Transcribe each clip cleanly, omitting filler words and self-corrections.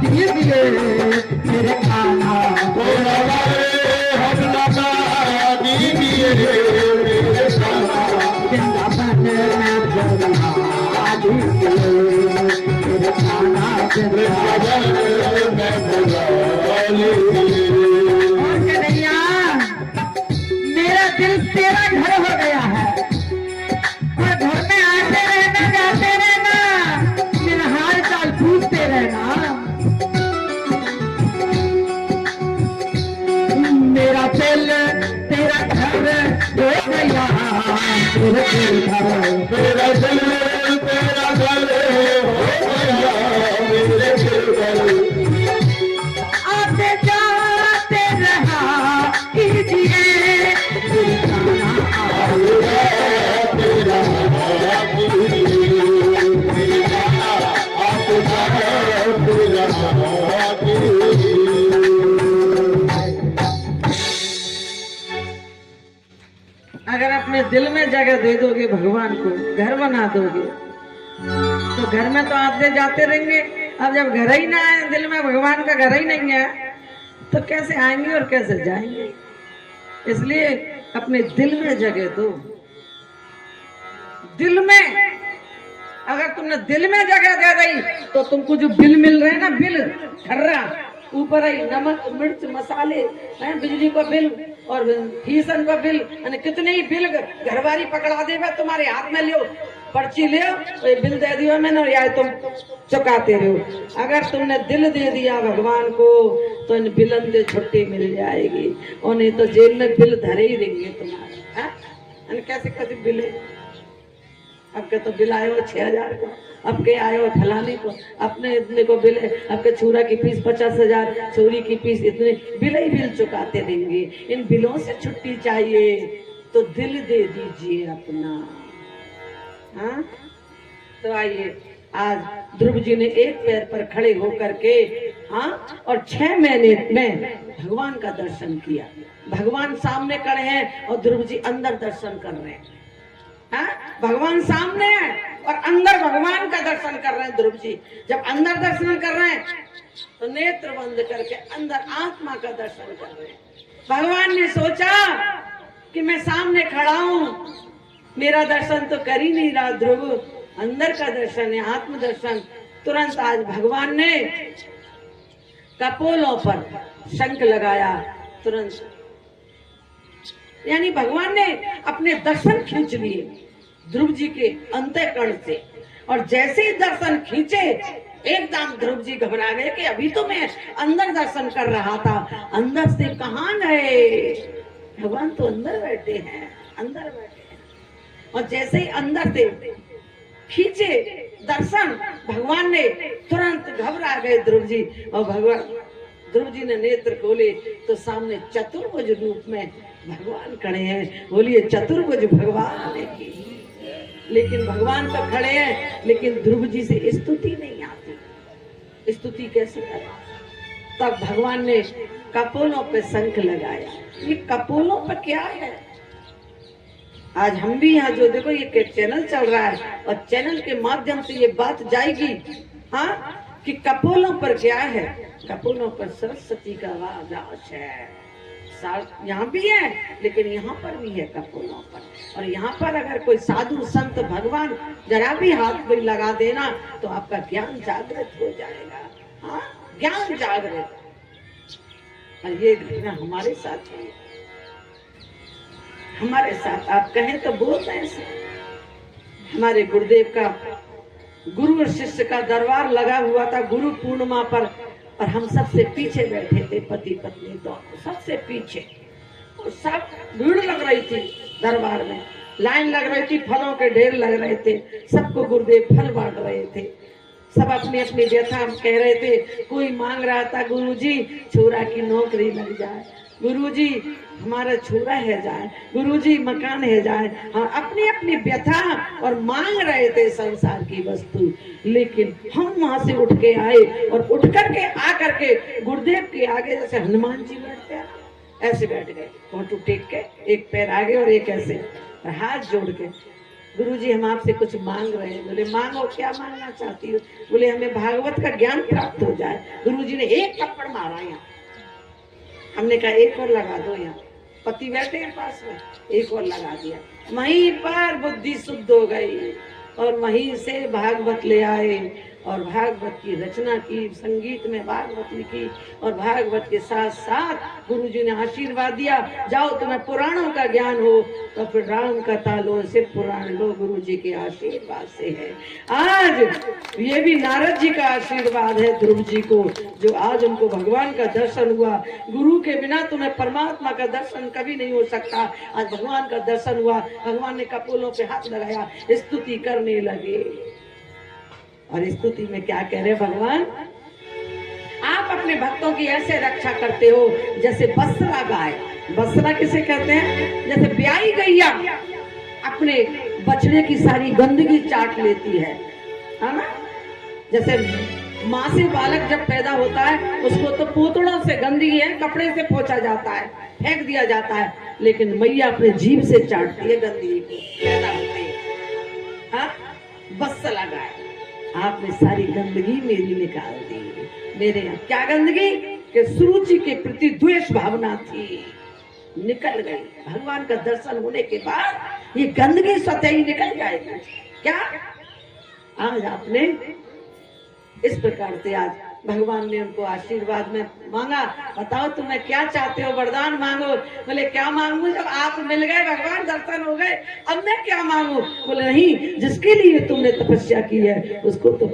दीजिए मेरे कान्हा दीजिए मेरे कान्हा वृंदावन में बुला दीजिए मेरे कान्हा वृंदावन में बुला दीजिए। और कन्हैया मेरा दिल तेरा घर हो गया है और घर में आते रहना जाते रहना मेरा हाल चाल पूछते रहना। मेरा दिल तेरा घर हो गया मेरा दिल घर मेरा दिल तेरा घर हो गया मेरे दिल घर आते जाते रहा कीजिए अगर अपने दिल में जगह दे दोगे भगवान को, घर बना दोगे तो घर में तो आते जाते रहेंगे। अब जब घर ही ना आए, दिल में भगवान का घर ही नहीं है तो कैसे आएंगे और कैसे जाएंगे। इसलिए अपने दिल में जगह दो। दिल में अगर तुमने दिल में जगह दे दी तो तुमको जो बिल मिल रहे हैं ना, बिल खर्रा ऊपर ही नमक मिर्च मसाले बिजली का बिल और फीसन का बिल, कितने ही बिल घरवारी पकड़ा देगा तुम्हारे हाथ में, लियो पर्ची लियो तो ये बिल दे दियो मैंने और या तुम चुकाते रहो। अगर तुमने दिल दे दिया भगवान को तो इन बिलन से छुट्टी मिल जाएगी और नहीं तो जेल में बिल धरे ही रहेंगे तुम्हारे। कैसे कैसे बिल है, अब के तो बिल आए हो 6,000 को, अब के आए हो फलाने को, अपने इतने को बिल है, अब के छुरा की फीस 50,000, चोरी की फीस इतने, बिल ही बिल चुकाते देंगे। इन बिलों से छुट्टी चाहिए तो दिल दे दीजिए अपना। हाँ तो आइए, आज ध्रुव जी ने एक पैर पर खड़े होकर के और 6 महीने में भगवान का दर्शन किया। भगवान सामने खड़े हैं और ध्रुव जी अंदर दर्शन कर रहे हैं। भगवान सामने है और अंदर भगवान का दर्शन कर रहे हैं ध्रुव जी। जब अंदर दर्शन कर रहे हैं तो नेत्र बंद करके अंदर आत्मा का दर्शन कर रहे हैं। भगवान ने सोचा कि मैं सामने खड़ा हूं, मेरा दर्शन तो कर ही नहीं रहा ध्रुव, अंदर का दर्शन है, आत्म दर्शन। तुरंत आज भगवान ने कपोलों पर शंख लगाया, तुरंत यानी भगवान ने अपने दर्शन खींच लिए ध्रुव जी के अंतःकरण से। और जैसे ही दर्शन खींचे एकदम ध्रुव जी घबरा गए कि अभी तो मैं अंदर दर्शन कर रहा था, अंदर से कहां गए। भगवान तो अंदर बैठे हैं, अंदर बैठे हैं। और जैसे ही अंदर से खींचे दर्शन भगवान ने, तुरंत घबरा गए ध्रुव जी। और भगवान ध्रुव जी ने नेत्र खोले तो सामने चतुर्भुज रूप में भगवान खड़े हैं। बोलिए चतुर्भुज भगवान की। लेकिन भगवान तो खड़े हैं लेकिन ध्रुव जी से स्तुति नहीं आती। स्तुति कैसे करें? तब भगवान ने कपोलों पे शंख लगाया। ये कपोलों पे क्या है? आज हम भी यहाँ जो देखो ये चैनल चल रहा है और चैनल के माध्यम से ये बात जाएगी कि कपोलों पर क्या है। कपोलों पर सरस्वती का वास है। यहाँ भी है लेकिन यहाँ पर भी है कपोलों पर। और यहाँ पर अगर कोई साधु संत भगवान जरा भी हाथ में लगा देना तो आपका ज्ञान जागृत हो जाएगा। हाँ, ज्ञान जागृत। और ये घटना हमारे साथ है, हमारे साथ। आप कहें तो बोल रहे हैं। हमारे गुरुदेव का गुरु और शिष्य का दरबार लगा हुआ था गुरु पूर्णिमा पर, और हम सबसे पीछे बैठे थे, पति पत्नी दोनों सबसे पीछे। और सब भीड़ लग रही थी दरबार में, लाइन लग रही थी, फलों के ढेर लग रहे थे, सबको गुरुदेव फल बांट रहे थे। सब अपनी अपनी व्यथा कह रहे थे। कोई मांग रहा था गुरुजी छोरा की नौकरी लग जाए, गुरुजी हमारा छोरा है जाए, गुरुजी मकान है जाए। हाँ, अपनी अपनी व्यथा और मांग रहे थे संसार की वस्तु। लेकिन हम वहां से उठ के आए और उठ करके आकर के गुरुदेव के आगे जैसे हनुमान जी बैठते हैं ऐसे बैठ गए, फोटो टेक के, एक पैर आगे और एक ऐसे, और हाथ जोड़ के गुरुजी हम आपसे कुछ मांग रहे हैं। बोले मांगो, क्या मांगना चाहती हो? बोले हमें भागवत का ज्ञान प्राप्त हो जाए। गुरुजी ने एक थप्पड़ मारा यहाँ। हमने कहा एक और लगा दो, यहाँ पति बैठे हैं पास में, एक और लगा दिया। वहीं पर बुद्धि शुद्ध हो गई और वहीं से भागवत ले आए और भागवत की रचना की, संगीत में भागवत लिखी और भागवत के साथ साथ गुरुजी ने आशीर्वाद दिया, जाओ तुम्हें पुराणों का ज्ञान हो तो फिर राम कथा लो, सिर्फ पुराण लो, गुरुजी के आशीर्वाद से है। आज ये भी नारद जी का आशीर्वाद है ध्रुव जी को, जो आज उनको भगवान का दर्शन हुआ। गुरु के बिना तुम्हें परमात्मा का दर्शन कभी नहीं हो सकता। आज भगवान का दर्शन हुआ, भगवान ने कपोलों पे हाथ लगाया, स्तुति करने लगे। और स्तुति में क्या कह रहे भगवान? आप अपने भक्तों की ऐसे रक्षा करते हो जैसे बसरा गाय, बसरा किसे कहते हैं? जैसे ब्याई गैया अपने बछड़े की सारी गंदगी चाट लेती है ना। जैसे माँ से बालक जब पैदा होता है उसको तो पोतड़ों से गंदगी है, कपड़े से पोंछा जाता है, फेंक दिया जाता है, लेकिन मैया अपने जीभ से चाटती है गंदगी को, पैदा होते हैं। हाँ, बसरा गाय, आपने सारी गंदगी मेरी निकाल दी। मेरे यहाँ क्या गंदगी? कि सुरुचि के प्रति द्वेष भावना थी, निकल गई। भगवान का दर्शन होने के बाद ये गंदगी स्वतः ही निकल जाएगी। क्या आज आपने इस प्रकार से आज भगवान ने उनको आशीर्वाद में मांगा, बताओ तुम्हें क्या चाहते हो, वरदान मांगो। बोले क्या मांगू? जब आप मिल गए, भगवान दर्शन हो गए, अब मैं क्या मांगू? बोले नहीं, जिसके लिए तुमने तपस्या की है उसको तो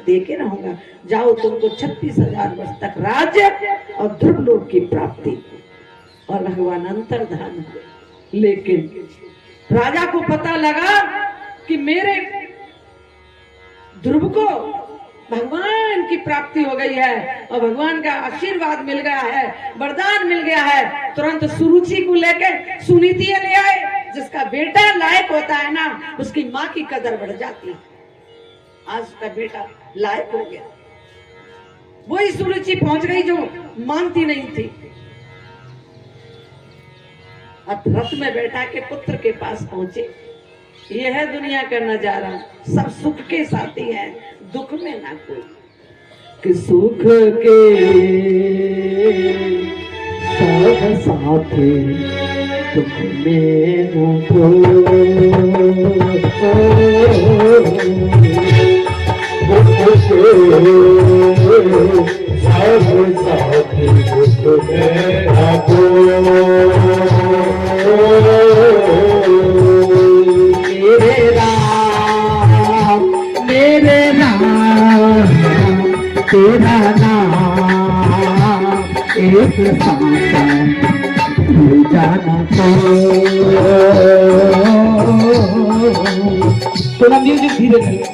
दे के रहूंगा। जाओ, तुमको 36,000 वर्ष तक राज्य और ध्रुव लोक की प्राप्ति। और भगवान अंतर्धान हुए। लेकिन राजा को पता लगा कि मेरे ध्रुव को भगवान की प्राप्ति हो गई है और भगवान का आशीर्वाद मिल गया है, वरदान मिल गया है। तुरंत सुरुचि को लेकर सुनीति ले आए। जिसका बेटा लायक होता है ना, उसकी माँ की कदर बढ़ जाती है। आज उसका बेटा लायक हो गया, वही सुरुचि पहुंच गई जो मानती नहीं थी। अब रथ में बैठा के पुत्र के पास पहुंचे। यह है दुनिया का नजारा, सब सुख के साथी हैं, दुख में ना कोई। कि सुख के सब साथी, दुख में न कोई। दुख के सब साथी, दुख में न कोई। तेरा नाम एक साथ जाना थोड़ा म्यूजिक धीरे धीरे।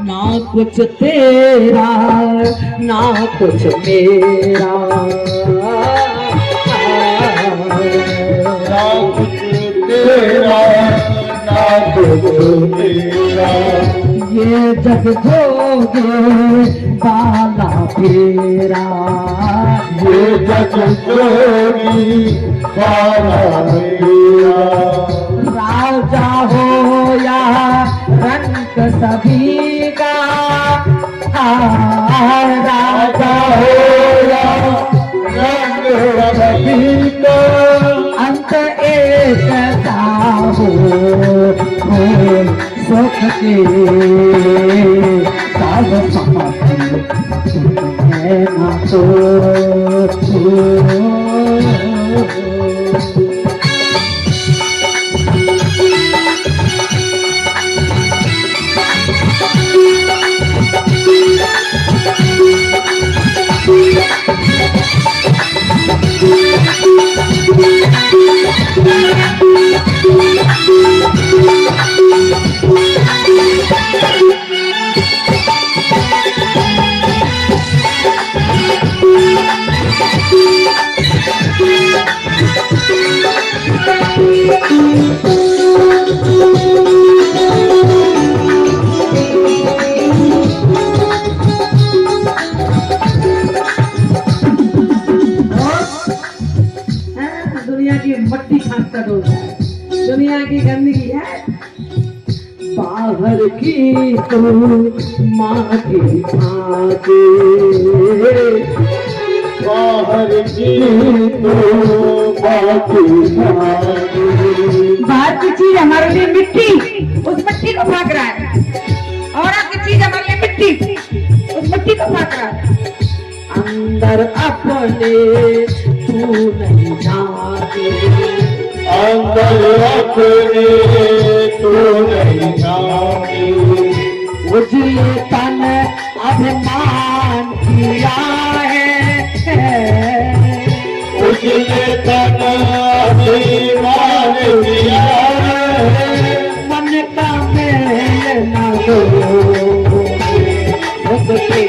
ना कुछ तेरा ना कुछ मेरा, ना कुछ तेरा ना कुछ मेरा। ये जग जोगे बाला फेरा, ये जग जोगी बाला फेरा। राजा हो या रंग सभी का, राजा हो या रंग सभी का, अंत एक हो सुख के सब साथी है ना तो। दुनिया की मट्टी खाकता डोल है, दुनिया की गंदगी है। बाहर की तो माँ की भागे, बाहर की तो माँ की भागे। बाहर की चीज हमारे लिए मिट्टी, उस मिट्टी को फाक रहा है। और की चीज हमारे लिए मिट्टी, उस मिट्टी को फाक रहा है। अंदर अपने तू नहीं जाती, अंदर अपने तू नहीं जाती। उजले तन अभिमान किया है, उजले तन अभिमान किया है। मन का मेल न हो खुद के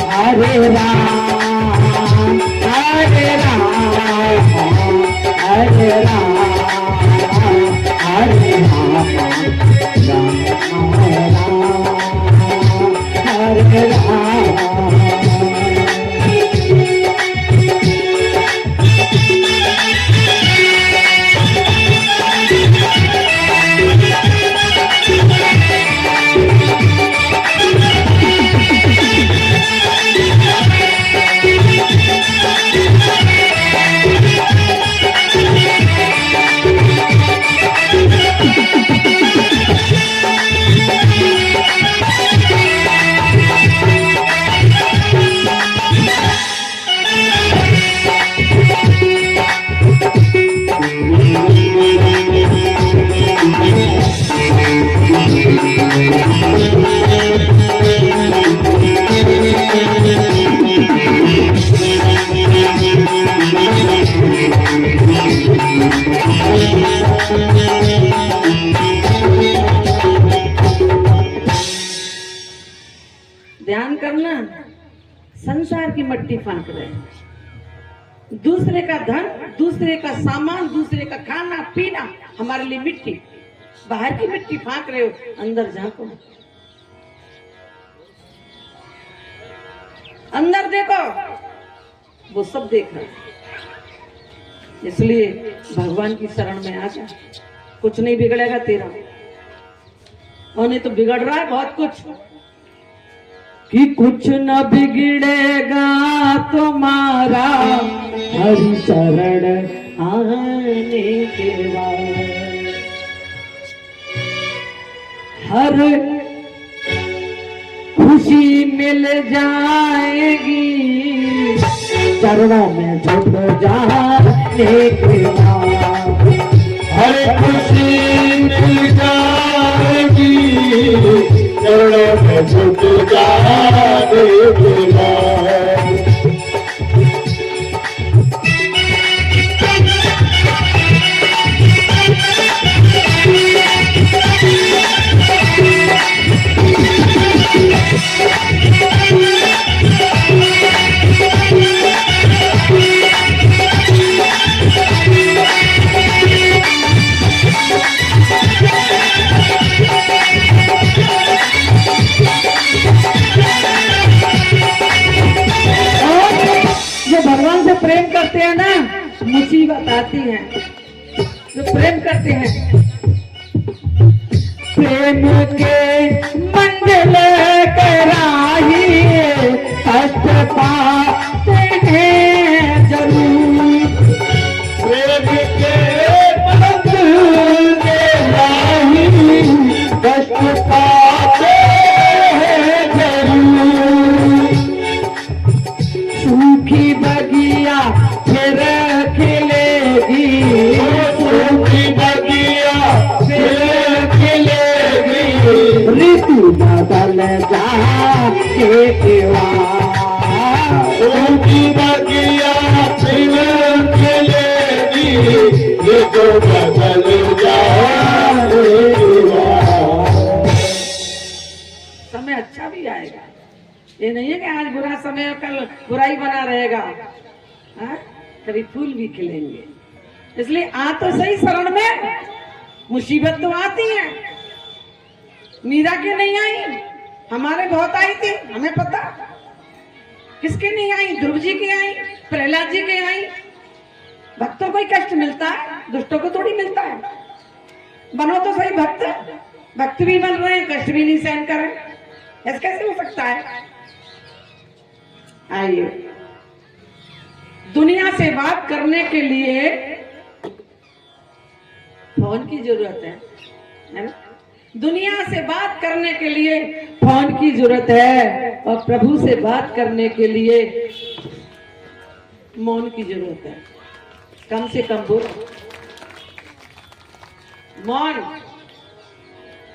हरे राम हरे राम हरे राम हरे राम राम राम हरे राम। ध्यान करना, संसार की मट्टी फांक रहे हैं। दूसरे का धन, दूसरे का सामान, दूसरे का खाना पीना हमारे लिए मिट्टी। बाहर की मिट्टी फांक रहे हो, अंदर झांको, अंदर देखो, वो सब देख रहे हैं। इसलिए भगवान की शरण में आ जा, कुछ नहीं बिगड़ेगा तेरा। और नहीं तो बिगड़ रहा है बहुत कुछ, कि कुछ न बिगड़ेगा तुम्हारा हरि शरण आने के बाद। हर खुशी मिल जाएगी चरणों में झुक जाने के बाद। हर खुशी मिल जाएगी चरणों में झुक जाने के बाद। भगवान से प्रेम करते हैं ना, मुसीबत आती है। जो प्रेम करते हैं, प्रेम के मंजिल कराही कष्ट पाते हैं जरूर। प्रेम के मंजिल कराही कष्ट पाते हैं जरूर। सूखी बगिया फिर खिलेगी, सूखी बगिया फिर खिलेगी। ऋतु बदल जाके सूखी बगिया फिर खिलेगी। ऋतु बदल जाएगी। समय अच्छा भी आएगा। ये नहीं है कि आज बुरा समय कल बुराई बना रहेगा। हाँ? कभी फूल भी खिलेंगे। इसलिए आ तो सही शरण में, मुसीबत तो आती है। मीरा की नहीं आई, हमारे बहुत आई थी, हमें पता। किसके नहीं आई? ध्रुव जी की आई, प्रहलाद जी की आई। भक्तों को ही कष्ट मिलता है, दुष्टों को थोड़ी मिलता है। बनो तो सही भक्त, भक्त भी बन रहे हैं, कष्ट भी नहीं सहन कर रहे, ऐसा कैसे हो सकता है? आइए, दुनिया से बात करने के लिए फोन की जरूरत है ना? दुनिया से बात करने के लिए फोन की जरूरत है, और प्रभु से बात करने के लिए मौन की जरूरत है। कम से कम बोलो मौन।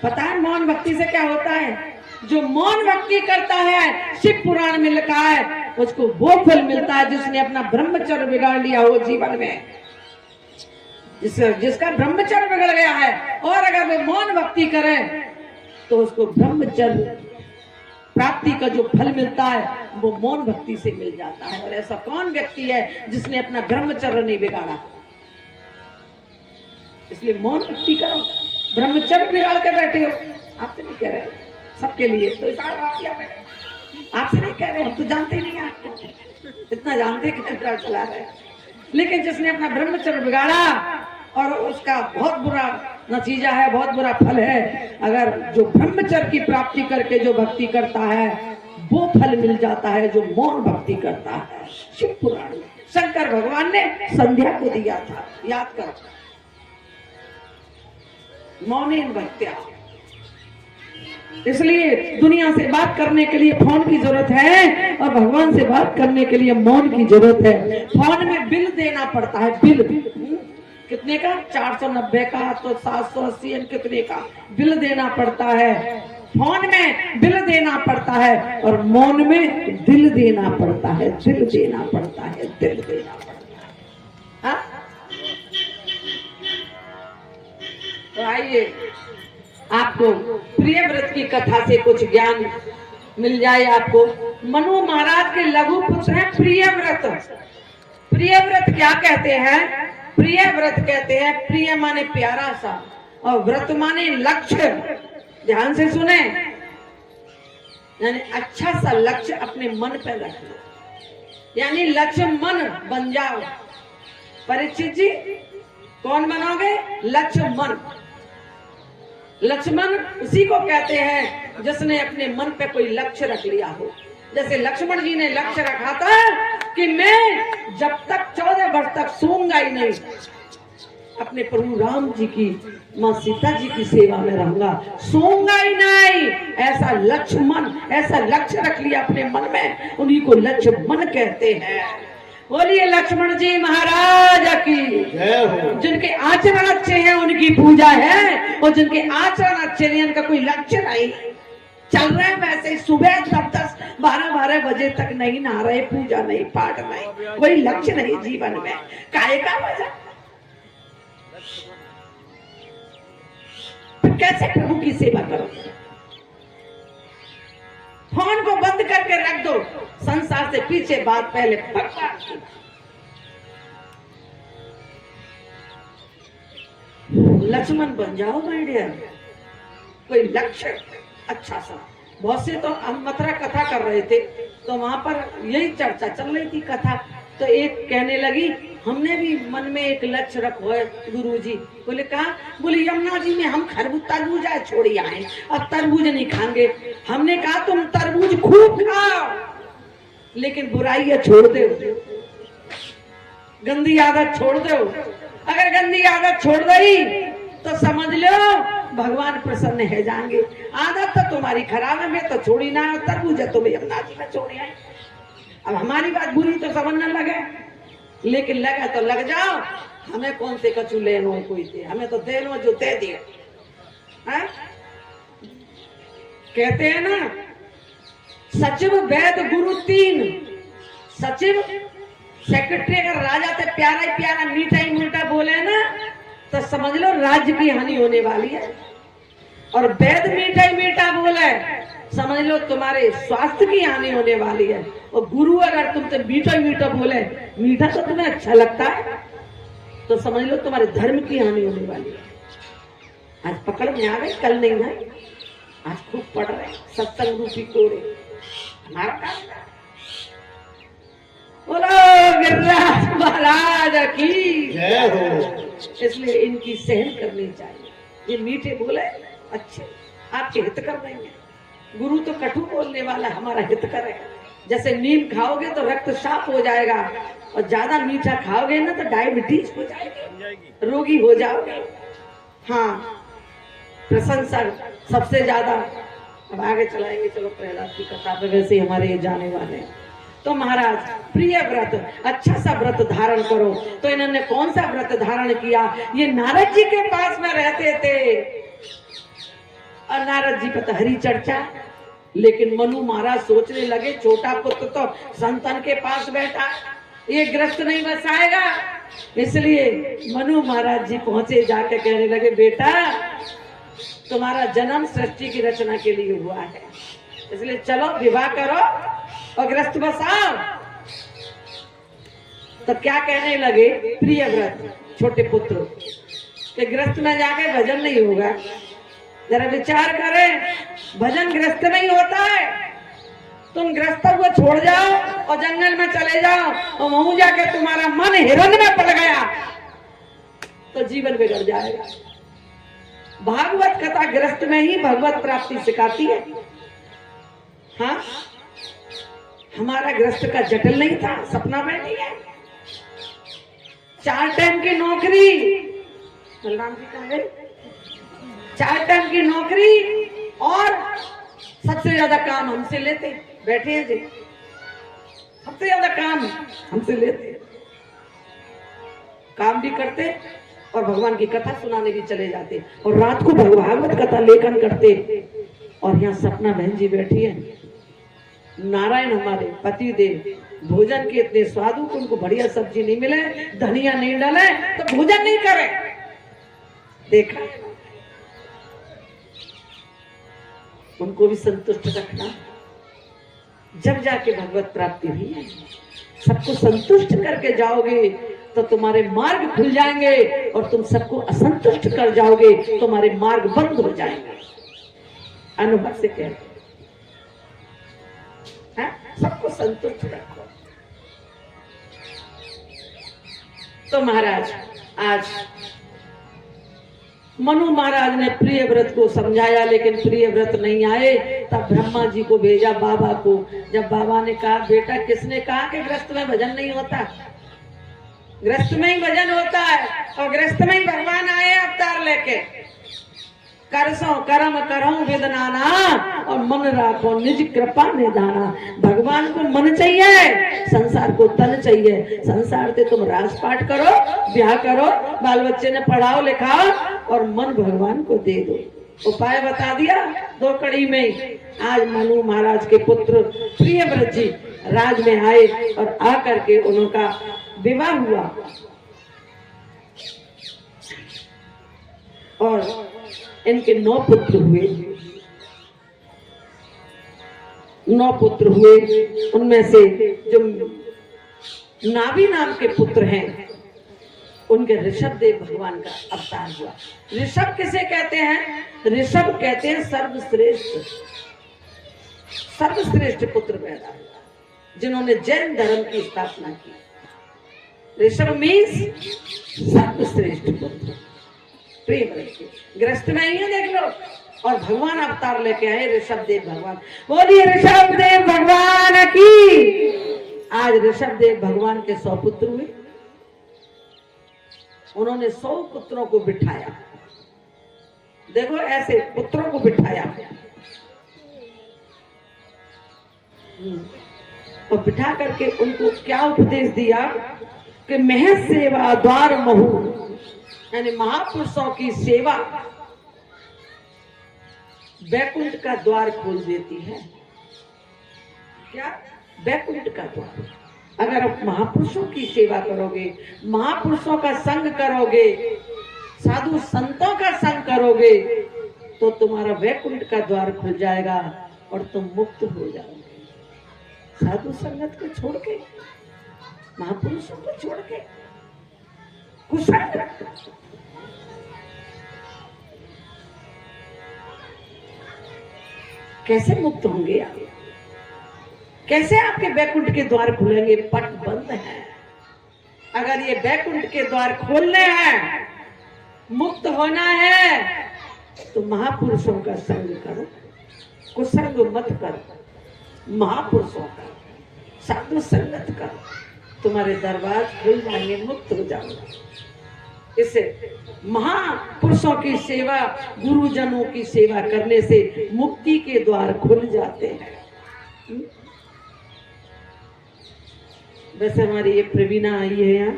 पता है मौन भक्ति से क्या होता है? जो मौन भक्ति करता है, शिव पुराण में लिखा है, उसको वो फल मिलता है जिसने अपना ब्रह्मचर्य बिगाड़ लिया हो जीवन में। जिसका ब्रह्मचर्य बिगड़ गया है और अगर वो मौन भक्ति करे तो उसको ब्रह्मचर्य प्राप्ति का जो फल मिलता है वो मौन भक्ति से मिल जाता है। और ऐसा कौन व्यक्ति है जिसने अपना ब्रह्मचर्य नहीं बिगाड़ा? इसलिए मौन भक्ति करो। ब्रह्मचर्य बिगाड़ के बैठे हो, आपसे नहीं कह रहे, सबके लिए तो आपसे नहीं कह रहे, हम तो जानते ही नहीं आपको, इतना जानते कि चला रहे। लेकिन जिसने अपना ब्रह्मचर्य बिगाड़ा और उसका बहुत बुरा नतीजा है, बहुत बुरा फल है। अगर जो ब्रह्मचर्य की प्राप्ति करके जो भक्ति करता है वो फल मिल जाता है जो मौन भक्ति करता है। शिव पुराण में शंकर भगवान ने संध्या को दिया था, याद करो, मौनेन भक्त्या। इसलिए दुनिया से बात करने के लिए फोन की जरूरत है और भगवान से बात करने के लिए मौन की जरूरत है। फोन में बिल देना पड़ता है, बिल कितने का? 490 का, तो 780 कितने का बिल देना पड़ता है। फोन में बिल देना पड़ता है और मौन में दिल देना पड़ता है, दिल देना पड़ता है, दिल देना पड़ता है। हाँ? तो आइए आपको प्रिय व्रत की कथा से कुछ ज्ञान मिल जाए। आपको मनु महाराज के लघु पुत्र है प्रिय व्रत। प्रिय व्रत क्या कहते हैं? प्रिय व्रत कहते हैं, प्रिय माने प्यारा सा और व्रत माने लक्ष्य। ध्यान से सुने, यानी अच्छा सा लक्ष्य अपने मन पर रख लो, यानी लक्ष्य मन बन जाओ। परीक्षित जी कौन बनोगे? लक्ष्य मन। लक्ष्मण उसी को कहते हैं जिसने अपने मन पे कोई लक्ष्य रख लिया हो। जैसे लक्ष्मण जी ने लक्ष्य रखा था कि मैं जब तक 14 वर्ष तक सोऊंगा ही नहीं, अपने प्रभु राम जी की माँ सीता जी की सेवा में रहूंगा, सोऊंगा ही नहीं। ऐसा लक्ष्मण, ऐसा लक्ष्य रख लिया अपने मन में, उन्हीं को लक्ष्मण कहते हैं। बोलिए लक्ष्मण जी महाराज की। जिनके आचरण अच्छे हैं उनकी पूजा है, और जिनके आचरण अच्छे नहीं, उनका कोई लक्ष्य नहीं, चल रहे हैं वैसे ही, सुबह 10-12 बजे तक नहीं नहा रहे, पूजा नहीं, पाठ नहीं, कोई लक्ष्य नहीं जीवन में। काहे का वजह? तो कैसे प्रभु की सेवा करोगे? फोन को बंद करके रख दो, संसार से पीछे बात, पहले भगवान की। लक्ष्मण बन जाओ माय डियर, कोई लक्ष्य अच्छा सा। बहुत से तो हम मथुरा कथा कर रहे थे तो वहां पर यही चर्चा चल रही थी कथा, तो एक कहने लगी हमने भी मन में एक लक्ष्य रखो है गुरुजी। बोले कहा? बोले यमुना जी में हम तरबूज छोड़ी आए, अब तरबूज नहीं खाएंगे। हमने कहा तुम तरबूज खूब खाओ लेकिन बुराइयां छोड़ दो, गंदी आदत छोड़ दो। अगर गंदी आदत छोड़ दी तो समझ लो भगवान प्रसन्न है जाएंगे। आदत तो तुम्हारी खराब है, मैं तो छोड़ी ना, तरबूज तुम यमुना जी में छोड़ी आए। अब हमारी बात बुरी तो समझ न लगे, लेकिन लगा तो लग जाओ। हमें कौन से कछु लेनो कोई थे, हमें तो देनो जो दे दिए। कहते हैं ना सचिव वैद गुरु 3। सचिव सेक्रेटरी अगर राजा से प्यारा ही प्यारा मीठा ही मीठा बोले ना तो समझ लो राज्य की हानि होने वाली है। और वैद मीठा ही मीठा बोले, समझ लो तुम्हारे स्वास्थ्य की हानि होने वाली है। और गुरु अगर तुमसे मीठा मीठा बोले, मीठा तो तुम्हें अच्छा लगता है, तो समझ लो तुम्हारे धर्म की हानि होने वाली है। आज पकड़ में आ गए, कल नहीं है। आज खूब पढ़ रहे सत्संग रूपी कोड़े, हमारा काम है। बोलो गिरिराज महाराज की जय हो। इसलिए इनकी सहन करनी चाहिए। ये मीठे बोले अच्छे, आपके हित कर देंगे। गुरु तो कटु बोलने वाला हमारा हित करेगा। जैसे नीम खाओगे तो रक्त साफ हो जाएगा, और ज्यादा मीठा खाओगे ना तो डायबिटीज हो जाएगी, रोगी हो जाओगे। हाँ, प्रशंसा सबसे ज्यादा। अब आगे चलाएंगे, चलो प्रहलाद की कथा पे, वैसे हमारे जाने वाले हैं। तो महाराज प्रिय व्रत, अच्छा सा व्रत धारण करो। तो इन्होंने कौन सा व्रत धारण किया? ये नारद जी के पास में रहते थे, और नारद जी पे तो हरी चर्चा। लेकिन मनु महाराज सोचने लगे, छोटा पुत्र तो संतान के पास बैठा, ये ग्रस्त नहीं बसाएगा। इसलिए मनु महाराज जी पहुंचे, जाके कहने लगे, बेटा तुम्हारा जन्म सृष्टि की रचना के लिए हुआ है, इसलिए चलो विवाह करो और ग्रस्त बसाओ। तो क्या कहने लगे प्रिय व्रत छोटे पुत्र कि ग्रस्त में जाके भजन नहीं होगा। जरा विचार करें, भजन ग्रस्त में ही होता है। तुम ग्रस्त को छोड़ जाओ और जंगल में चले जाओ, और वहां जाके तुम्हारा मन हिरण्य में पड़ गया तो जीवन बिगड़ जाएगा। भागवत कथा ग्रस्त में ही भगवत प्राप्ति सिखाती है। हाँ, हमारा ग्रस्त का जटिल नहीं था, सपना में नहीं है। 4 टाइम की नौकरी, बलराम जी कहाँ गए? 4 टाइम की नौकरी, और सबसे ज्यादा काम हमसे लेते। बैठे हैं जी, सबसे ज्यादा काम हमसे लेते, काम भी करते और भगवान की कथा सुनाने भी चले जाते, और रात को भागवत कथा लेखन करते। और यहाँ सपना बहन जी बैठी है, नारायण हमारे पति देव भोजन के इतने स्वादु कि उनको बढ़िया सब्जी नहीं मिले, धनिया नहीं डाले तो भोजन नहीं करे। देखा, उनको भी संतुष्ट रखना, जब जाके भगवत प्राप्ति हुई है। सबको संतुष्ट करके जाओगे तो तुम्हारे मार्ग खुल जाएंगे, और तुम सबको असंतुष्ट कर जाओगे तुम्हारे मार्ग बंद हो जाएंगे। अनुभव से कहते, सबको संतुष्ट रखो। तो महाराज आज मनु महाराज ने प्रिय व्रत को समझाया, लेकिन प्रिय व्रत नहीं आए। तब ब्रह्मा जी को भेजा बाबा को। जब बाबा ने कहा, बेटा किसने कहा कि ग्रस्त में भजन नहीं होता? ग्रस्त में ही भजन होता है, और ग्रस्त में ही भगवान आए अवतार लेके। करसों कर्म करऊं विदनाना, और मन राखो निज कृपा निधाना। भगवान को मन चाहिए, संसार को तन चाहिए। संसार से तुम राजपाट करो, ब्याह करो, बाल बच्चे ने पढ़ाओ लिखाओ, और मन भगवान को दे दो। उपाय बता दिया 2 कड़ी में। आज मनु महाराज के पुत्र प्रियव्रत जी राज में आए, और आकर के उनका विवाह हुआ। और इनके 9 पुत्र हुए। 9 पुत्र हुए, उनमें से जो नाभि नाम के पुत्र हैं, उनके ऋषभ देव भगवान का अवतार हुआ। ऋषभ किसे कहते हैं? ऋषभ कहते हैं सर्वश्रेष्ठ, सर्वश्रेष्ठ पुत्र पैदा हुआ, जिन्होंने जैन धर्म की स्थापना की। ऋषभ मीन्स सर्वश्रेष्ठ पुत्र। प्रेम रखिए, ग्रस्त में ही है, देख लो। और भगवान अवतार लेके आए ऋषभ देव भगवान। बोलिए ऋषभ देव भगवान की। आज ऋषभ देव भगवान के 100 पुत्र हुए। उन्होंने 100 पुत्रों को बिठाया। देखो, ऐसे पुत्रों को बिठाया, और बिठा करके उनको क्या उपदेश दिया कि महज सेवा द्वार महु, यानी महापुरुषों की सेवा वैकुंठ का द्वार खोल देती है। क्या? वैकुंठ का द्वार। अगर आप महापुरुषों की सेवा करोगे, महापुरुषों का संग करोगे, साधु संतों का संग करोगे, तो तुम्हारा वैकुंठ का द्वार खुल जाएगा, और तुम मुक्त हो जाओगे। साधु संगत को छोड़ के, महापुरुषों को छोड़ के, कुसंग कैसे मुक्त होंगे आप? कैसे आपके बैकुंठ के द्वार खुलेंगे? पट बंद है। अगर ये बैकुंठ के द्वार खोलने हैं, मुक्त होना है, तो महापुरुषों का संग करो, कुसंग मत करो। महापुरुषों का साधु संगत करो, तुम्हारे दरवाजे खुल जाएंगे, मुक्त हो जाओगे। इससे महापुरुषों की सेवा, गुरुजनों की सेवा करने से मुक्ति के द्वार खुल जाते हैं। वैसे हमारी ये प्रवीणा आई है यहाँ,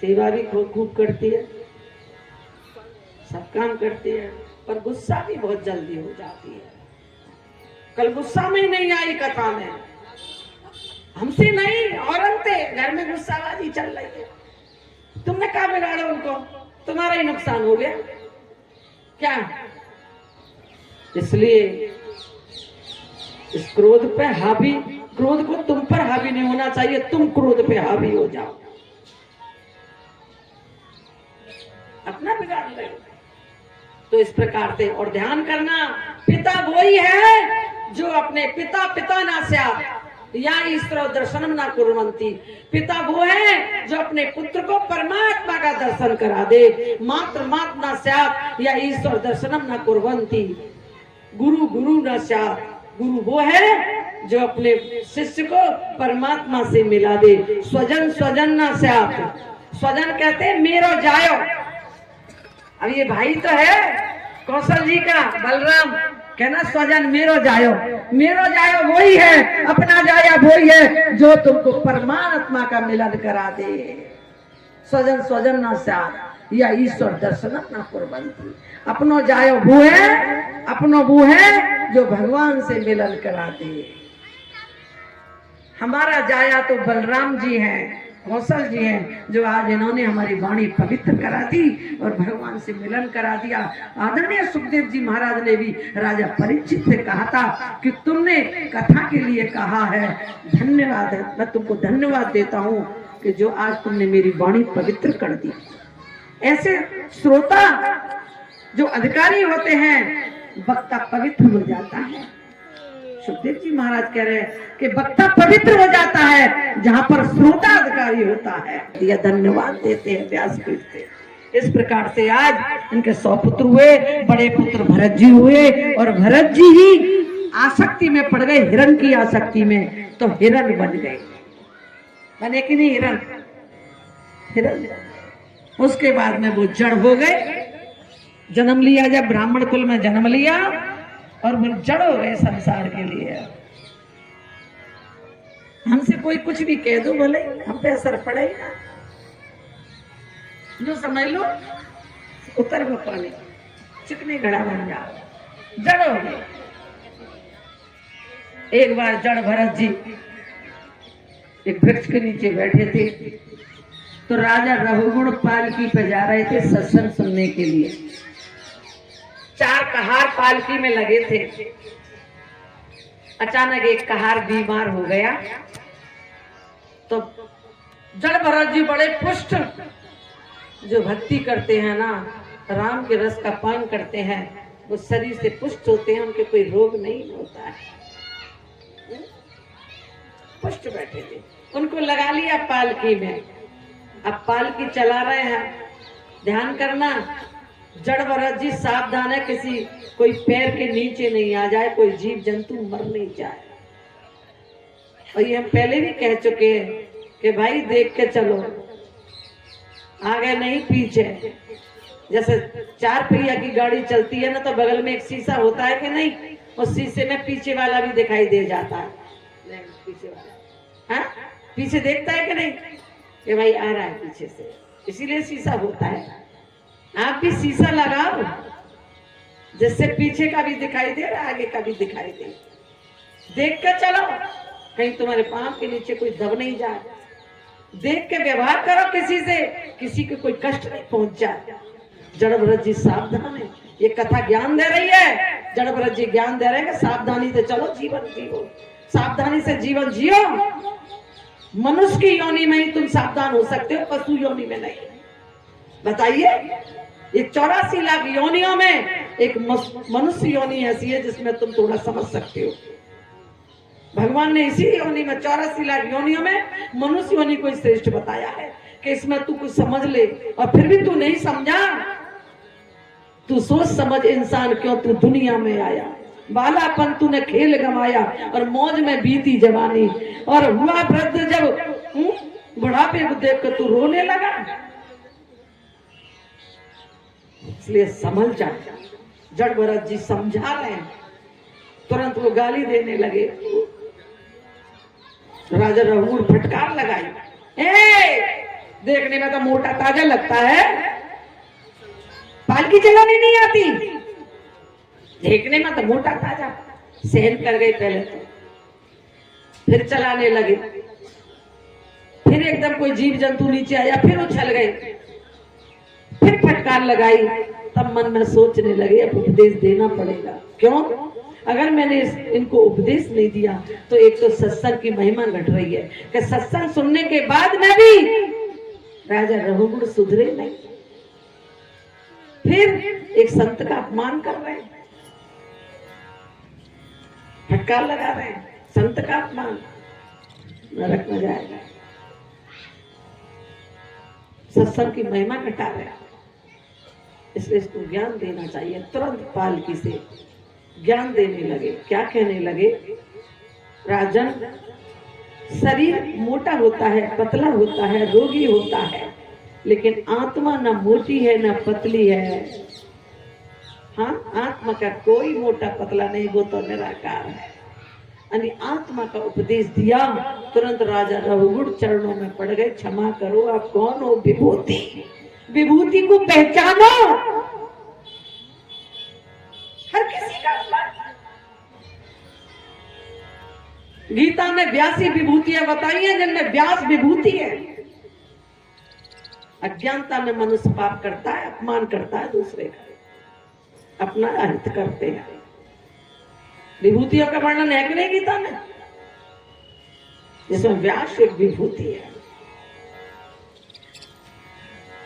सेवा भी खूब करती है, सब काम करती है, पर गुस्सा भी बहुत जल्दी हो जाती है। कल गुस्सा में ही नहीं आई कथा में, हमसे नहीं, औरत थे, घर में गुस्साबाजी चल रही है। तुमने क्या बिगाड़ा उनको? तुम्हारा ही नुकसान हो गया क्या? इसलिए इस क्रोध पे हावी, क्रोध को तुम पर हावी नहीं होना चाहिए, तुम क्रोध पे हावी हो जाओ। अपना बिगाड़ रहे हो। तो इस प्रकार से और ध्यान करना, पिता वही है जो अपने पिता ना स्यात् या ईश्वर दर्शनम ना कुर्वन्ति। पिता वो है जो अपने पुत्र को परमात्मा का दर्शन करा दे। मात्र ना स्यात् या ईश्वर दर्शनम ना कुर्वन्ति। गुरु ना स्यात्। गुरु वो है जो अपने शिष्य को परमात्मा से मिला दे। स्वजन ना स्यात्। स्वजन कहते हैं मेरो जायो। अब ये भाई तो है कौशल जी का, बलराम, कहना स्वजन मेरो जायो वही है, अपना जाया वही है जो तुमको परमात्मा का मिलन करा दे। स्वजन ना स्यात् या ईश्वर दर्शनम ना कुर्वन्ति। अपनो जायो वो है जो भगवान से मिलन करा दे। हमारा जाया तो बलराम जी हैं, कौशल जी हैं, जो आज इन्होंने हमारी वाणी पवित्र करा दी और भगवान से मिलन करा दिया। आदरणीय सुखदेव जी महाराज ने भी राजा परीक्षित से कहा था कि तुमने कथा के लिए कहा है, धन्यवाद है, मैं तुमको धन्यवाद देता हूँ कि जो आज तुमने मेरी वाणी पवित्र कर दी। ऐसे श्रोता जो अधिकारी होते हैं, वक्ता पवित्र हो जाता है। सुखदेव जी महाराज कह रहे हैं कि वक्ता पवित्र हो जाता है जहां पर श्रोता अधिकारी होता है। यह धन्यवाद देते हैं व्यासपीठ से। इस प्रकार से आज इनके 100 पुत्र हुए, बड़े पुत्र भरत जी हुए और भरत जी ही आसक्ति में पड़ गए, हिरण की आसक्ति में, तो हिरण बन गए। बने कि नहीं हिरण। उसके बाद में वो जड़ हो गए, जन्म लिया, जब ब्राह्मण कुल में जन्म लिया और वो जड़ हो गए संसार के लिए। हमसे कोई कुछ भी कह दो, भले हम पे असर पड़े ना, जो समझ लो उतर को पानी, चिकने घड़ा बन जाओ, जड़ हो गए। एक बार जड़ भरत जी एक वृक्ष के नीचे बैठे थे, तो राजा रघुगुण पालकी पे जा रहे थे सत्संग सुनने के लिए। 4 कहार पालकी में लगे थे। अचानक एक कहार बीमार हो गया, तो जड़ भरत जी बड़े पुष्ट, जो भक्ति करते हैं ना, राम के रस का पान करते हैं, वो शरीर से पुष्ट होते हैं, उनके कोई रोग नहीं होता है। पुष्ट बैठे थे, उनको लगा लिया पालकी में। अब पालकी चला रहे हैं, ध्यान करना, जड़ भरत जी सावधान है, किसी कोई पैर के नीचे नहीं आ जाए, कोई जीव जंतु मर नहीं जाए। और ये हम पहले भी कह चुके हैं कि भाई देख के चलो, आगे नहीं पीछे। जैसे 4 पहिया की गाड़ी चलती है ना, तो बगल में एक शीशा होता है कि नहीं, उस शीशे में पीछे वाला भी दिखाई दे जाता है। पीछे वाला, हाँ, पीछे देखता है कि नहीं कि भाई आ रहा है पीछे से, इसीलिए शीशा होता है। आप भी शीशा लगाओ, जिससे पीछे का भी दिखाई दे रहा है, आगे का भी दिखाई दे। देख कर चलो, कहीं तुम्हारे पांव के नीचे कोई दब नहीं जाए। देख के व्यवहार करो किसी से, किसी को कोई कष्ट नहीं पहुंच जाए। जड़ भरत जी सावधान है, ये कथा ज्ञान दे रही है जड़ भरत जी ज्ञान दे रहे हैं कि सावधानी से चलो, जीवन जियो, सावधानी से जीवन जियो। मनुष्य की योनि में ही तुम सावधान हो सकते हो, पशु योनि में नहीं। बताइए, ये 84 लाख योनियों में एक मनुष्य योनि ऐसी है जिसमें तुम थोड़ा समझ सकते हो। भगवान ने इसी योनि में 84 लाख योनियों में मनुष्य योनि को श्रेष्ठ बताया है कि इसमें तू कुछ समझ ले, और फिर भी तू नहीं समझा। तू सोच समझ इंसान, क्यों तू दुनिया में आया। बालापन तूने खेल गमाया और मौज में बीती जवानी, और हुआ वृद्ध जब बुढ़ापे को देख कर तू रोने लगा। इसलिए समझ जा। जड़ भरत जी समझा रहे हैं, तुरंत वो गाली देने लगे। राजा रघुवर फटकार लगाई, देखने में तो मोटा ताजा लगता है, पालकी चलाने नहीं आती। देखने में तो मोटा ताजा, सहन कर गई पहले तो, फिर चलाने लगे। फिर एकदम कोई जीव जंतु नीचे आया, फिर उछल गए, फिर फटकार लगाई। तब मन में सोचने लगे अब उपदेश देना पड़ेगा। क्यों? अगर मैंने इनको उपदेश नहीं दिया तो एक तो सत्संग की महिमा घट रही है कि सत्संग सुनने के बाद में भी राजा रघुवर सुधरे नहीं, फिर एक संत का अपमान कर रहे हैं, फटकार लगा रहे हैं, संत का अपमान, नरक में जाएगा। सत्संग की महिमा घटा रहे हैं, इसलिए इसको ज्ञान देना चाहिए। तुरंत पालकी से ज्ञान देने लगे। क्या कहने लगे? राजन, शरीर मोटा होता है, पतला होता है, रोगी होता है, लेकिन आत्मा न मोटी है न पतली है। हाँ, आत्मा का कोई मोटा पतला नहीं, वो तो निराकार है। यानी आत्मा का उपदेश दिया। तुरंत राजा रघुवर चरणों में पड़ गए। क्षमा करो, आप कौन हो? विभूति। विभूति को पहचानो। हर किसी का गीता में 82 विभूतियां बताई हैं, जिनमें व्यास विभूति है। अज्ञानता में मनुष्य पाप करता है, अपमान करता है दूसरे का, अपना अहित करते हैं। विभूतियों का वर्णन है कि नहीं गीता में? जिसमें व्यास एक विभूति है।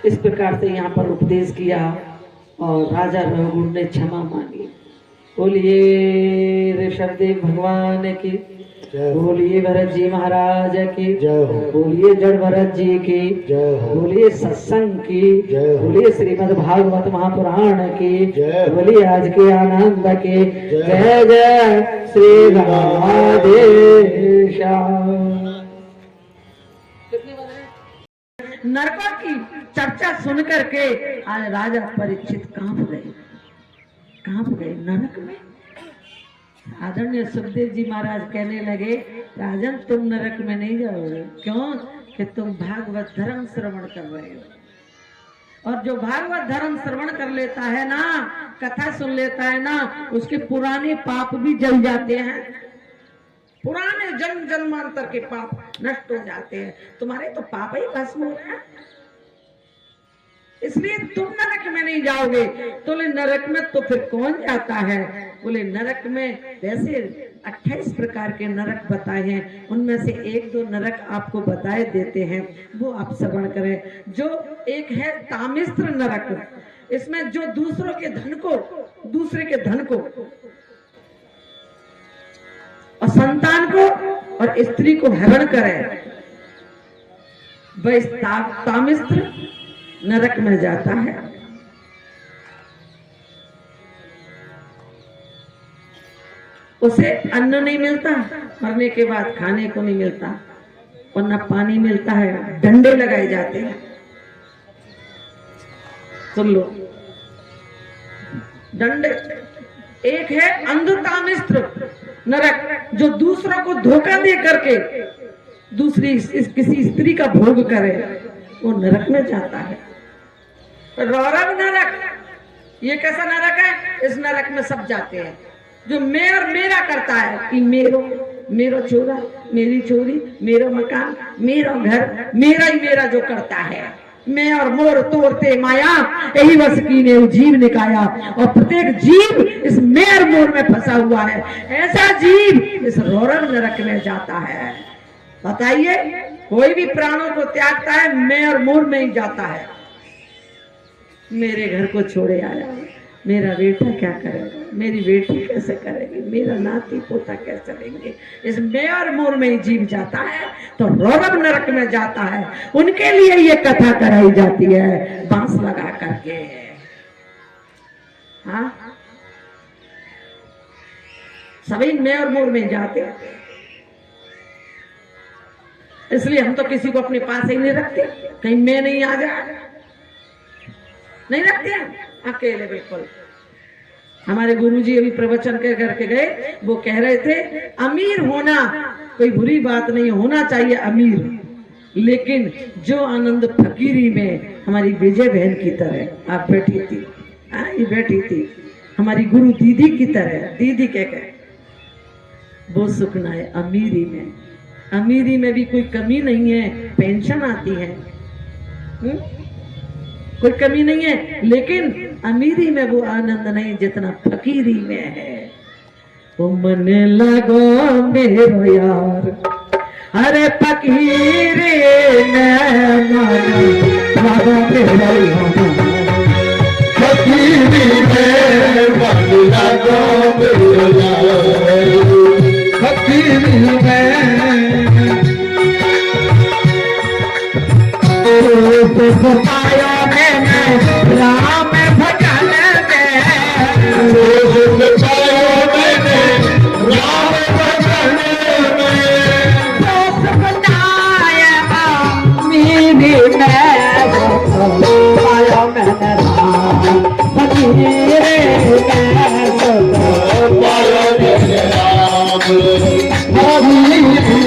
इस प्रकार से यहाँ पर उपदेश किया और राजा रघुवर ने क्षमा मांगी। बोलिए ऋषभदेव भगवान की, बोलिए भरत जी महाराज की, बोलिए जड़ भरत जी की, बोलिए सत्संग की, बोलिए श्रीमद् भागवत महापुराण की, बोलिए आज के आनंद के। जय जय श्री राधेश्याम। नरकों की चर्चा सुन करके आज राजा परीक्षित कांप गए नरक में। आदरणीय सुखदेव जी महाराज कहने लगे, राजन तुम नरक में नहीं जाओगे। क्यों? कि तुम भागवत धर्म श्रवण कर रहे हो, और जो भागवत धर्म श्रवण कर लेता है ना, कथा सुन लेता है ना, उसके पुराने पाप भी जल जाते हैं। पुराने जन्म जन्मांतर के पाप नष्ट हो जाते हैं। तुम्हारे तो पाप ही भस्म हो रहे हैं, इसलिए तुम नरक में नहीं जाओगे। तो नरक में तो फिर कौन जाता है? बोले नरक में वैसे 28 प्रकार के नरक बताए हैं, उनमें से 1-2 नरक आपको बताए देते हैं, वो आप श्रवण करें। जो एक है तामिस्त्र नरक, इसमें जो दूसरे के धन को और संतान को और स्त्री को हरण करे, वह तामिस्त्र नरक में जाता है। उसे अन्न नहीं मिलता, मरने के बाद खाने को नहीं मिलता, और न पानी मिलता है, डंडे लगाए जाते हैं। सुन लो, डंडे। एक है अंधतामिस्त्र नरक, जो दूसरों को धोखा दे करके किसी स्त्री का भोग करे, वो नरक में जाता है। रौरव नरक, ये कैसा नरक है? इस नरक में सब जाते हैं जो मेरा करता है कि मेरो चोरा, मेरी चोरी, मेरा मकान, मेरा घर, मेरा ही मेरा जो करता है, मैं और मोर तोड़ते माया, यही वश कीने जीव निकाया। और प्रत्येक जीव इस मैं और मोर में फंसा हुआ है। ऐसा जीव इस रौरव नरक में जाता है। बताइए, कोई भी प्राणों को त्यागता है मैं और मोर में ही जाता है। मेरे घर को छोड़े आया, मेरा बेटा क्या करेगा, मेरी बेटी कैसे करेगी, मेरा नाती पोता कैसे लेंगे। इस मैं और मोर में ही जीव जाता है तो रौरव नरक में जाता है। उनके लिए ये कथा कराई जाती है बांस लगा करके। हाँ, सभी मैं और मोर में जाते हैं। इसलिए हम तो किसी को अपने पास ही नहीं रखते, कहीं मैं नहीं आ जाए, नहीं रखते हैं अकेले बिल्कुल। हमारे गुरुजी अभी प्रवचन करके गए, वो कह रहे थे अमीर होना कोई बुरी बात नहीं, होना चाहिए अमीर, लेकिन जो आनंद फकीरी में हमारी विजय बहन की तरह आप बैठी थी, ये बैठी थी हमारी गुरु दीदी की तरह, दीदी कह गए, वो सुख ना है अमीरी में। अमीरी में भी कोई कमी नहीं है, पेंशन आती है, कोई कमी नहीं है, लेकिन अमीरी में वो आनंद नहीं जितना फकीरी में है। वो मन लगो मेरो यार, अरे फकीरी में मन लगो मेरो यार, फकीरी में मन लगो मेरो यार, फकीरी में पाया मैंने राम भजन में, पाया मैंने राम भजन में, दोस्त बनाया मेरी में पाया मैंने राम फकीरे पाया मैंने राम फकीरी में,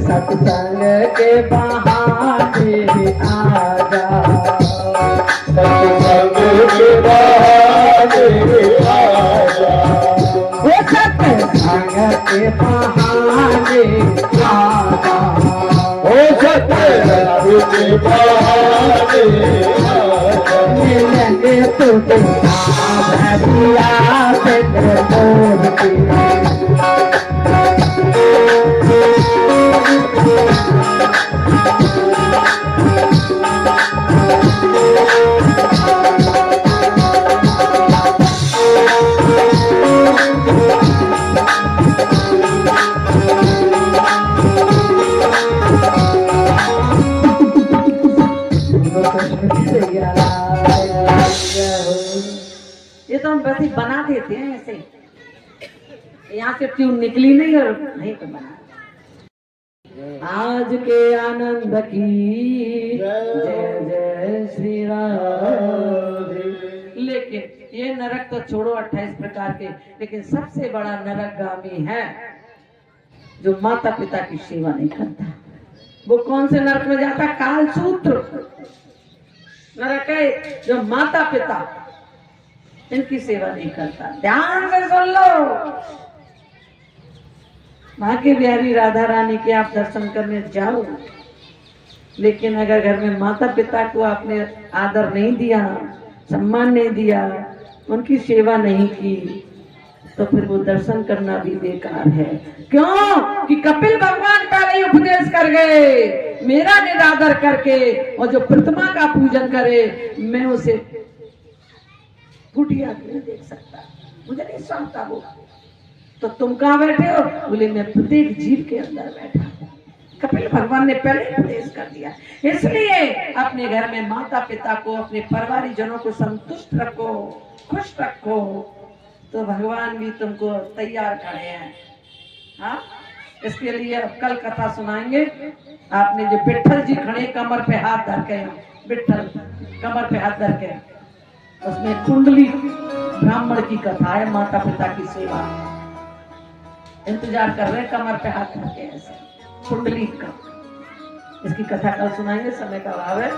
सत्संग के बहाने आजा, सत्संग के बहाने आजा, वो सत्संग के बहाने आजा, ओ सत्संग के बहाने आजा, मिलेंगे तुझे भैया से मोर की। ये तो हम बस ही बना देते हैं ऐसे ही, यहाँ से ट्यून निकली नहीं और नहीं तो बना। आज के आनंद की जय जय श्री राम। लेकिन ये नरक तो छोड़ो 28 प्रकार के, लेकिन सबसे बड़ा नरकगामी है जो माता पिता की सेवा नहीं करता। वो कौन से नरक में जाता? कालसूत्र नरक है जो माता पिता इनकी सेवा नहीं करता। ध्यान से सुन लो, भाग्य बिहारी राधा रानी के आप दर्शन करने जाओ, लेकिन अगर घर में माता पिता को आपने आदर नहीं दिया, सम्मान नहीं दिया, उनकी सेवा नहीं की, तो फिर वो दर्शन करना भी बेकार है। क्यों कि कपिल भगवान पहले ही उपदेश कर गए, मेरा निरादर करके और जो प्रतिमा का पूजन करे मैं उसे कुटिया नहीं देख सकता, मुझे नहीं समझता वो। तो तुम कहाँ बैठे हो? बोले मैं प्रत्येक जीव के अंदर बैठा हूं। कपिल भगवान ने पहले उपदेश कर दिया। इसलिए अपने घर में माता पिता को, अपने परिवारजनों को संतुष्ट रखो, खुश रखो, तो भगवान भी तुमको तैयार खड़े हैं। हाँ, इसके लिए अब कल कथा सुनाएंगे। आपने जो विठल जी खड़े कमर पे हाथ धर के, विठल कमर पे हाथ धर के, उसमें कुंडली ब्राह्मण की कथा है, माता पिता की सेवा। इंतजार कर रहे हैं कमर पे हाथ धर के, ऐसे कुंडली का। इसकी कथा कल सुनाएंगे, समय का अभाव है।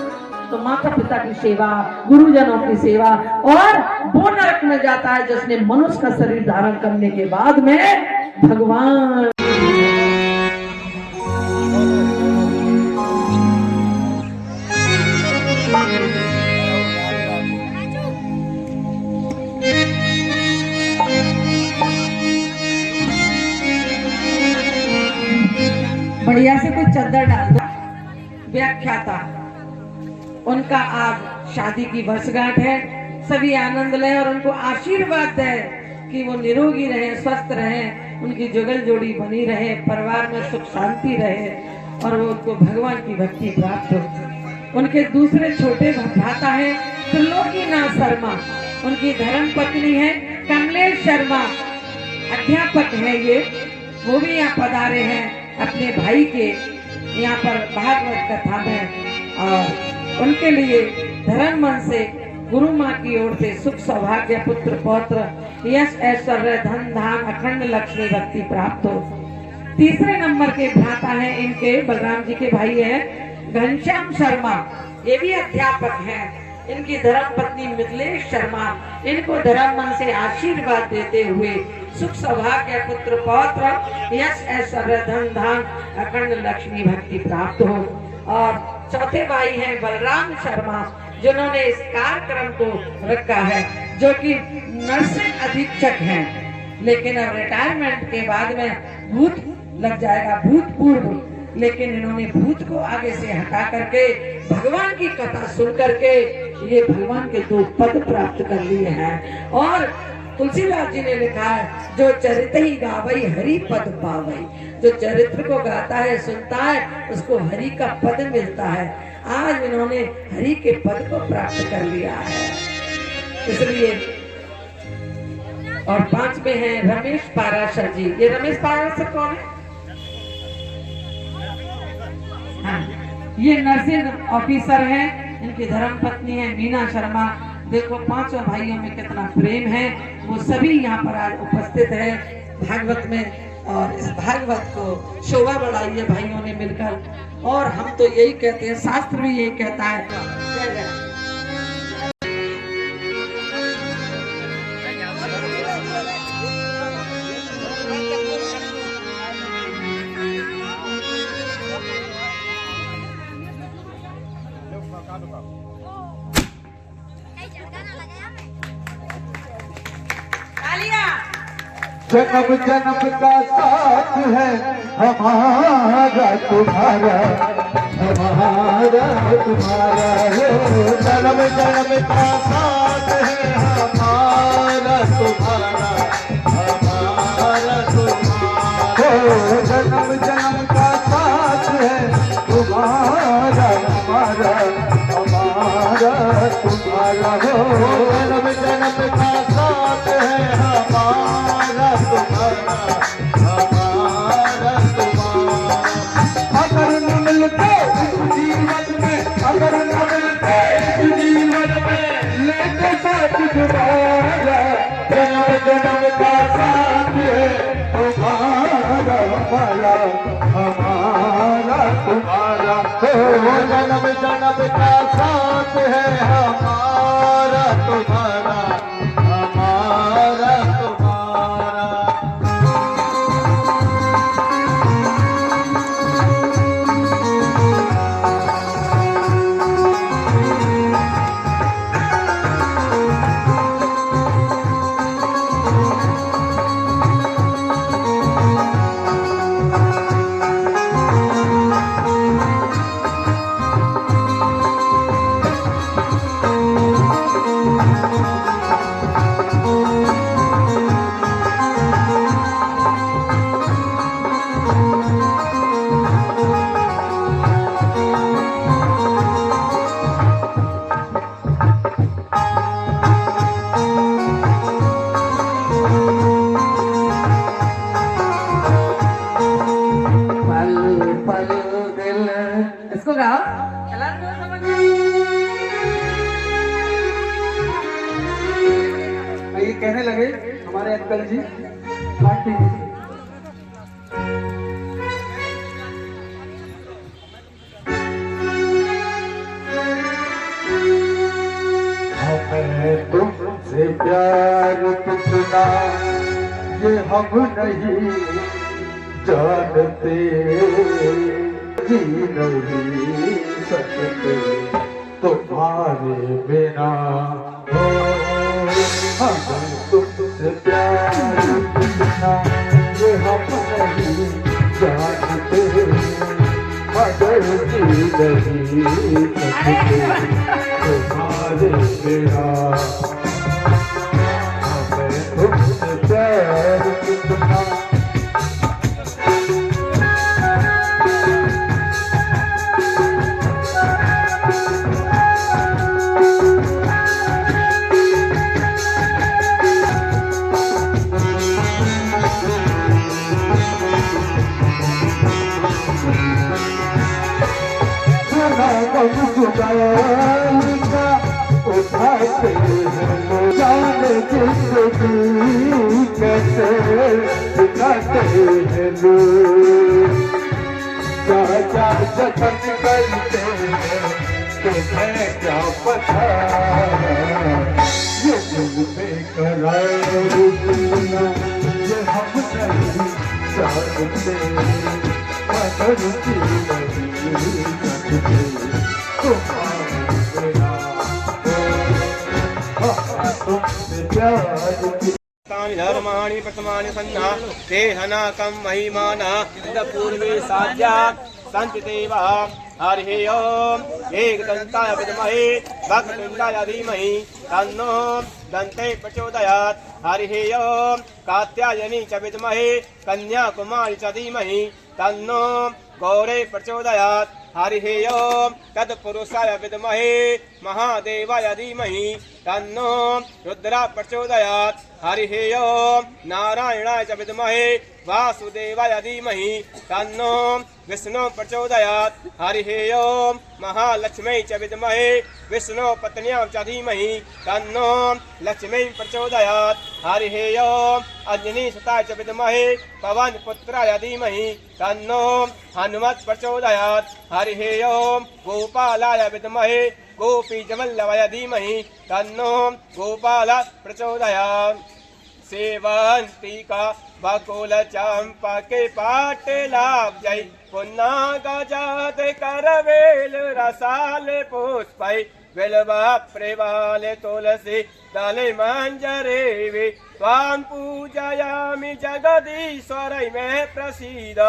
तो माता पिता की सेवा, गुरुजनों की सेवा, और वो नरक में जाता है जिसने मनुष्य का शरीर धारण करने के बाद में भगवान बढ़िया से कुछ चद्दर डाल दो। व्याख्याता उनका आज शादी की वर्षगांठ है, सभी आनंद लें और उनको आशीर्वाद दें कि वो निरोगी रहे, स्वस्थ रहे, उनकी जुगल जोड़ी बनी रहे, परिवार में सुख शांति रहे और वो उनको भगवान की भक्ति प्राप्त हो। उनके दूसरे छोटे भ्राता है त्रिलोकीनाथ शर्मा, उनकी धर्म पत्नी है कमलेश शर्मा, अध्यापक है ये, वो भी यहाँ पधारे हैं अपने भाई के यहाँ पर भागवत कथा में। और उनके लिए धर्म मन से गुरु माँ की ओर से सुख सौभाग्य, पुत्र पौत्र, यश ऐश्वर्य, धन धान, अखंड लक्ष्मी भक्ति प्राप्त हो। तीसरे नंबर के भ्राता है इनके बलराम जी के भाई है घनश्याम शर्मा, ये भी अध्यापक हैं। इनकी धर्म पत्नी मिथिलेश शर्मा, इनको धर्म मन से आशीर्वाद देते हुए सुख सौभाग्य, पुत्र पौत्र, यश ऐश्वर्य, धन धान, अखंड लक्ष्मी भक्ति प्राप्त हो। और चौथे भाई हैं बलराम शर्मा, जिन्होंने इस कार्यक्रम को रखा है, जो कि नर्सिंग अधीक्षक हैं, लेकिन अब रिटायरमेंट के बाद में भूत लग जाएगा, भूतपूर्व, लेकिन इन्होंने भूत को आगे से हटा करके भगवान की कथा सुन करके ये भगवान के 2 पद प्राप्त कर लिए हैं। और तुलसीदास जी ने लिखा है, जो चरित्र ही गावई हरि पद पावई, जो चरित्र को गाता है, सुनता है, उसको हरि का पद मिलता है। आज इन्होंने हरि के पद को प्राप्त कर लिया है, इसलिए। और 5वें हैं रमेश पाराशर जी। ये रमेश पाराशर कौन है? हाँ, ये नर्सिंग ऑफिसर है, इनकी धर्म पत्नी है मीना शर्मा। देखो 5 भाइयों में कितना प्रेम है, वो सभी यहाँ पर आज उपस्थित है भागवत में। और इस भागवत को शोभा बढ़ाई है भाइयों ने मिलकर। और हम तो यही कहते हैं, शास्त्र भी यही कहता है, जय जय। जन्म जन्म का साथ है हमारा तुम्हारा, हमारा तुम्हारा हो। जन्म जन्म का साथ है हमारा तुम्हारा, हमारा तुम्हारा हो। जन्म जन्म का साथ है तुम्हारा, हमारा, हमारा तुम्हारा हो। जन्म जन्म का साथ है हमारा तुम्हारा, हमारा तुम्हारा। अगर न मिलते इस जीवन में, अगर न मिलते इस जीवन में, लेते साथ तुम्हारा। जन्म जन्म का साथ है तुम्हारा, हमारा, हमारा तुम्हारा हो। जन्म जन्म का साथ है हमारा तुम्हारा, हमारा तुम्हारा। पल दिल। इसको गाओ। चला दो समझ। ये कहने लगे हमारे अंकल जी आंटी जी से, हमें तुमसे प्यार कितना ये हम नहीं जानते, जी नहीं सकते तुम्हारे बिना। हो हमें तुमसे प्यार कितना ये हम नहीं जानते, मगर जी नहीं सकते तुम्हारे बिना। हमें तुमसे प्यार कितना जुदाइका उठाते हैं जाने जिंदगी कैसे बिताते हैं लोग, क्या क्या जतन करते हैं तुम्हें क्या पता, ये दिल बेकरार दुनिया ये हम नहीं जानते, मगर जी नहीं सकते तानि धर्माणि प्रथमानि सन्ना ते हनाकं महिमानः पूर्वे साध्यात् सन्ति देवः। हरिः ओम् एकदन्ताय विद्महे वक्रतुण्डाय धीमहि तन्नो दन्ते प्रचोदयात्। हरिः ओम् कात्यायनी च विद्महे कन्याकुमारी च धीमहि तन्नो गौरे प्रचोदयात्। हरिः ओम् तत्पुरुषाय विद्महे महादेवाय धीमहि तन्नो रुद्रः प्रचोदयात्। हरिः ओम् नारायणाय च विद्महे वासुदेवाय धीमहि तन्नो विष्णुः प्रचोदयात्। हरिः ओम् महालक्ष्म्यै च विद्महे विष्णुपत्न्यां च धीमहि तन्नो लक्ष्मीं प्रचोदयात्। हरिः ओम् अंजनीसुताय च विद्महे पवनपुत्राय धीमहि तन्नो हनुमत् प्रचोदयात्। हरिः ओम् गोपालाय विद्महे गोपीजवल्लभाय धीमहि तन्नो गोपालः प्रचोदयात्। सेवन्तिका बकुल चंपके पाटलाब्जै पुन्ना गजात करवेल रसाले पुष्पै बिल्वा प्रेवाले तुलसी दले मंजरे त्वां पूजयामि जगदीश्वरै मे प्रसीद।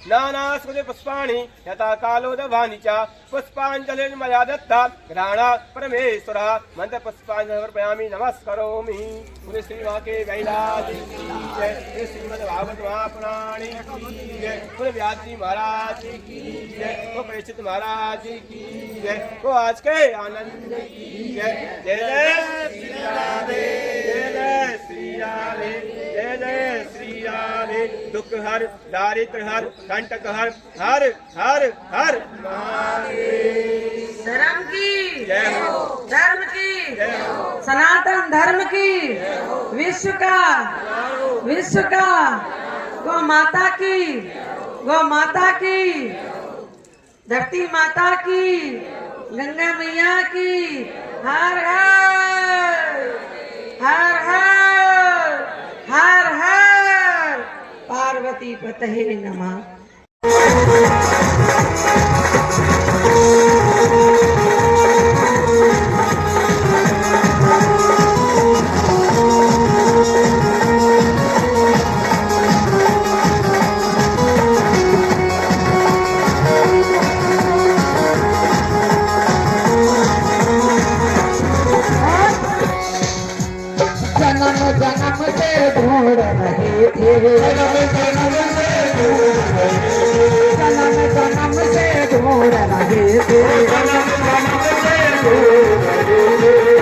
नानास्वदे पुष्पाणि यथा कालोदभानि च पुष्पाञ्जलिर् मया दत्ता घ्राणा परमेश्वरः मंत्र पुष्पाञ्जलिं समर्पयामि नमस्करोमि। श्री श्री के कैलाश की जय, श्री श्रीमद्भागवत महापुराण की जय, श्री व्यास जी महाराज की जय, वो परीक्षित महाराज की जय, वो आज के आनंद की जय। जय जय श्री राधे, जय जय श्री राधे, जय जय श्री राधे। दुख हर दारिद्र हर कंटक हर हर हर हर महादेव। धर्म की जय हो, धर्म की जय हो, सनातन धर्म की, विश्व का गौ माता की, गौ माता की, धरती माता की, गंगा मैया की। हर हर हर हर हर हर पार्वती पतये नमः। जन्म जन्म से ढूंढ रहे थे, जन्म जन्म से ढूंढ रहे थे,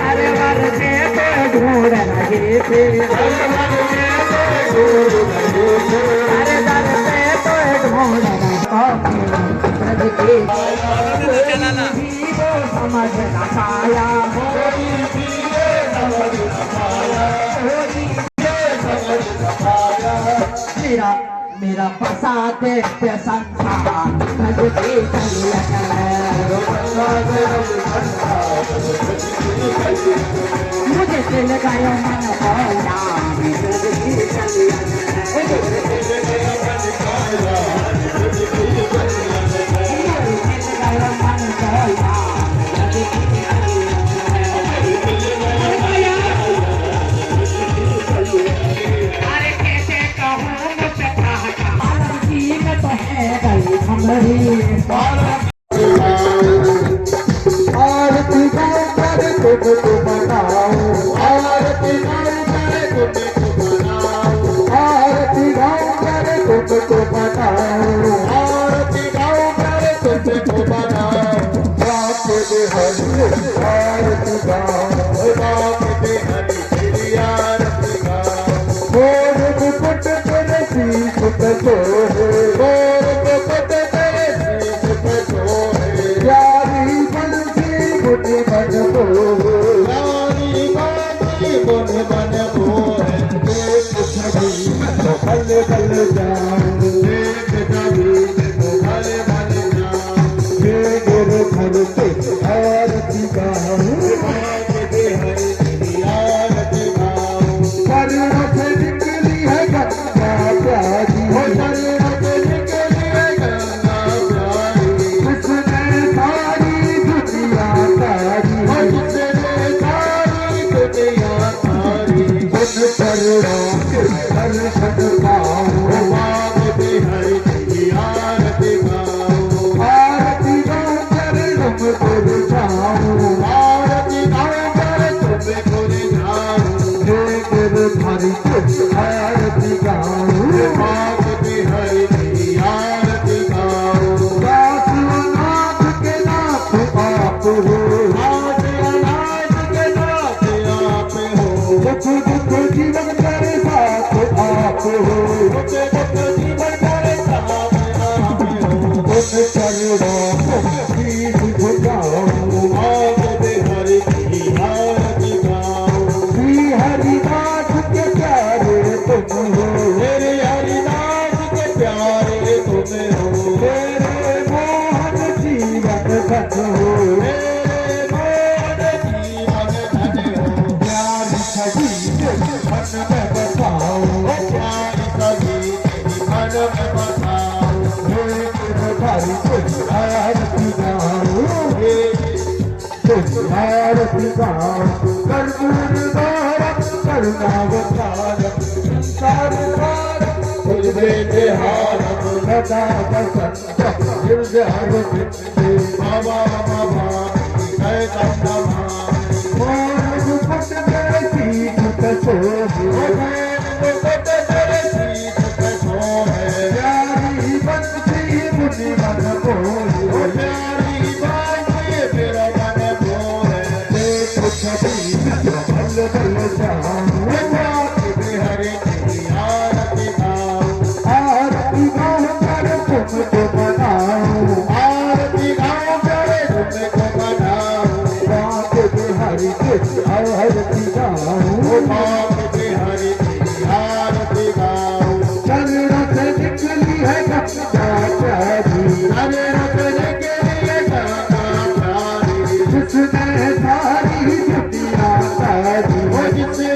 हर वर के तो ढूंढ रहे थे, हर दर पे तो ढूंढ रहे थे। समझ न पाया, मेरा मेरा प्रसाद व्यसन था भजते मुझे दिल गयो मन होया आरती गाओ कर तुमको बनाओ, आरती गाओ कर तुमको बनाओ, आरती गाओ कर तुमको बनाओ, आरती गाओ कर तुमको बनाओ। बाप दे हरि आरती गाओ, बाप दे हरि तेरी आरती गाओ। मोर मुकुट तेरे शीश पे सोहे, मोर मुकुट तेरे शीश पे सोहे। प्यारी बंसी मुनि मन मोहे, प्यारी बंसी मुनि मन मोहे। देख छवि तो भल भल जाऊं, देख छवि तो भल भल जाऊं। हे गुरु घर के आरती गाऊं, बाप दे हरि तेरी आरती गाऊं। करुणा से निकली है गंगा प्यारी, करुणा से निकली है गंगा प्यारी। उसने सारी दुनिया तारी, उसने सारी दुनिया तारी। उन चरणों के दर्शन पाऊं, बाप दे हरि तेरी आरती गाऊं। आरती गाऊं चरणों में गुर जाऊं, आरती गाऊं चरणों में गुर जाऊं। हे गिरधारी आरती गाऊं, बाप दे हरि तेरी आरती गाऊं। नाथ के नाथ आप हो, नाथ के नाथ आप हो। दुख दुख जीवन करे साथ आप हो, दुख दुख जीवन करे साथ आप हो। उन चरणों को शीश झुकाऊं, बाप दे हरि तेरी आरती गाऊं। श्री हरिदास के प्यारे तुम हो, मेरे हरिदास के प्यारे तुम हो। मेरे मोहन जीवन धन हो, मेरे मोहन जीवन धन हो। प्यारी छवि मन में बसाओ, प्यारी छवि मन में बसाओ। हे गिरधारी आरती गाओ, आरती गाओ। कर्पूर धारक करुणावतारक संसार तारक तुझे हारक सदा बसंत हृदय वृत्ति। बाबा बाबा जय चंद्रमा मोर मुकुट तेरे शीश पे सोहे, मोर मुकुट तेरे शीश पे सोहे। प्यारी बंसी मुनि मन मोहे, प्यारी बंसी मेरा मन मोहे। देख छवि भल भल जाऊं, बाप दे हरि तेरी आरती गाऊं। आरती गाऊं कर तुमको बनाऊं, आरती गाऊं कर तुमको बनाऊं। बाप दे हरि तेरी आरती गाऊं, बाप दे हरि तेरी आरती गाऊं। चरणों से निकली है गंगा प्यारी, चरणों से निकली है गंगा प्यारी। जिसने सारी दुनिया तारी, वो जिसने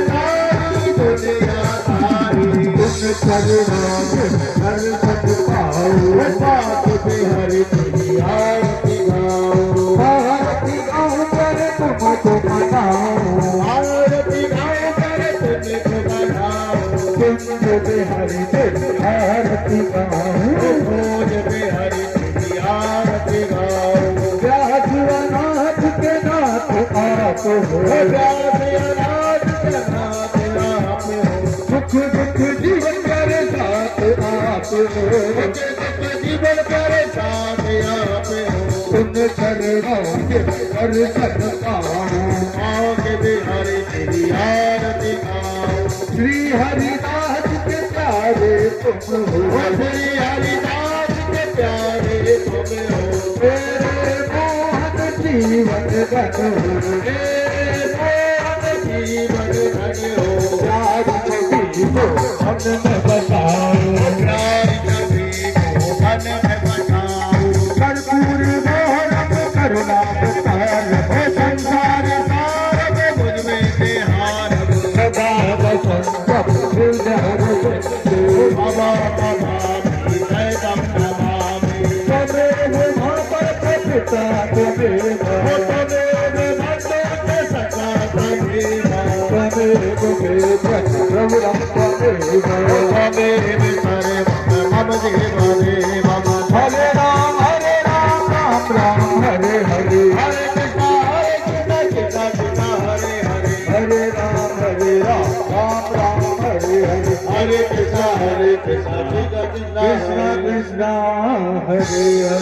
सारी दुनिया तारी। उन चरणों के दर्शन पाऊं, बाप दे हरि तेरी आरती गाऊं। आरती गाऊं कर तुमको बनाऊं, आरती गाऊं कर तुमको बनाऊं। कुंज दे हरि तेरी आरती गाऊं, कुंज दे हरि तेरी आरती गाऊं। व्यासनाथ के नाथ आप हो, व्यासनाथ के नाथ आप हो। सुख दुख जीवन करे साथ आप हो, सुख दुख जीवन करे साथ आप हो। उन चरणों के दर्शन पाऊं, आगे दे हरि तेरी आरती गाऊं। श्री हरिदास के प्यारे तुम हो, श्री हरिदास के प्यारे तुम हो। हरे राम राम राम हरे हरे हरे राम राम राम हरे हरे हरे कृष्णा कृष्णा कृष्णा कृष्णा कृष्णा हरे हरे